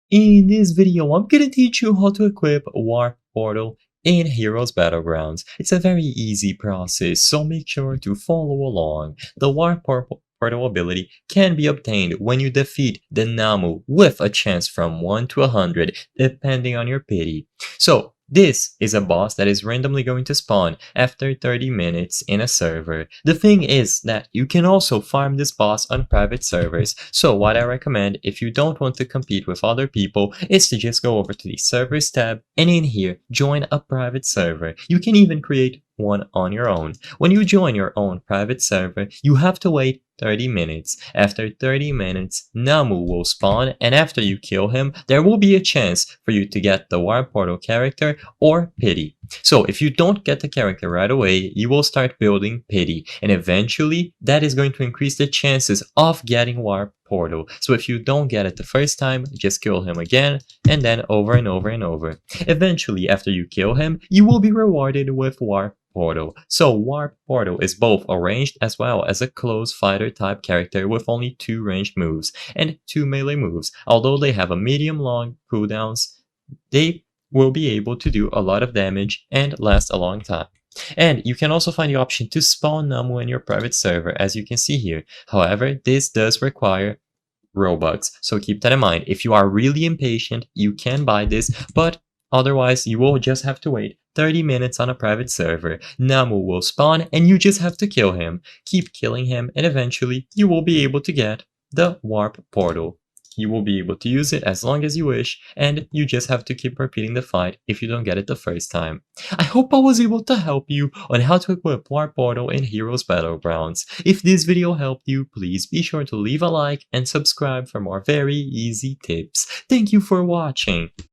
In this video, I'm gonna teach you how to equip Warp Portal in Heroes Battlegrounds. It's a very easy process, so make sure to follow along. The Portal ability can be obtained when you defeat the Namu with a chance from 1 to 100, depending on your pity. So, this is a boss that is randomly going to spawn after 30 minutes in a server. The thing is that you can also farm this boss on private servers, so what I recommend if you don't want to compete with other people is to just go over to the servers tab and in here join a private server. You can even create one on your own. When you join your own private server, you have to wait 30 minutes. After 30 minutes, Namu will spawn, and after you kill him, there will be a chance for you to get the Warp Portal character or Pity. So if you don't get the character right away, you will start building Pity, and eventually that is going to increase the chances of getting Warp Portal. So if you don't get it the first time, just kill him again, and then over and over and over. Eventually, after you kill him, you will be rewarded with Warp Portal. So Warp Portal is both a ranged as well as a close fighter type character with only 2 ranged moves and 2 melee moves. Although they have a medium long cooldowns, they will be able to do a lot of damage and last a long time. And you can also find the option to spawn Namu in your private server, as you can see here. However, this does require Robux, so keep that in mind. If you are really impatient, you can buy this, but otherwise you will just have to wait 30 minutes on a private server. Namu will spawn and you just have to kill him. Keep killing him and eventually you will be able to get the Warp Portal. You will be able to use it as long as you wish, and you just have to keep repeating the fight if you don't get it the first time. I hope I was able to help you on how to equip Warp Portal in Heroes Battlegrounds. If this video helped you, please be sure to leave a like and subscribe for more very easy tips. Thank you for watching!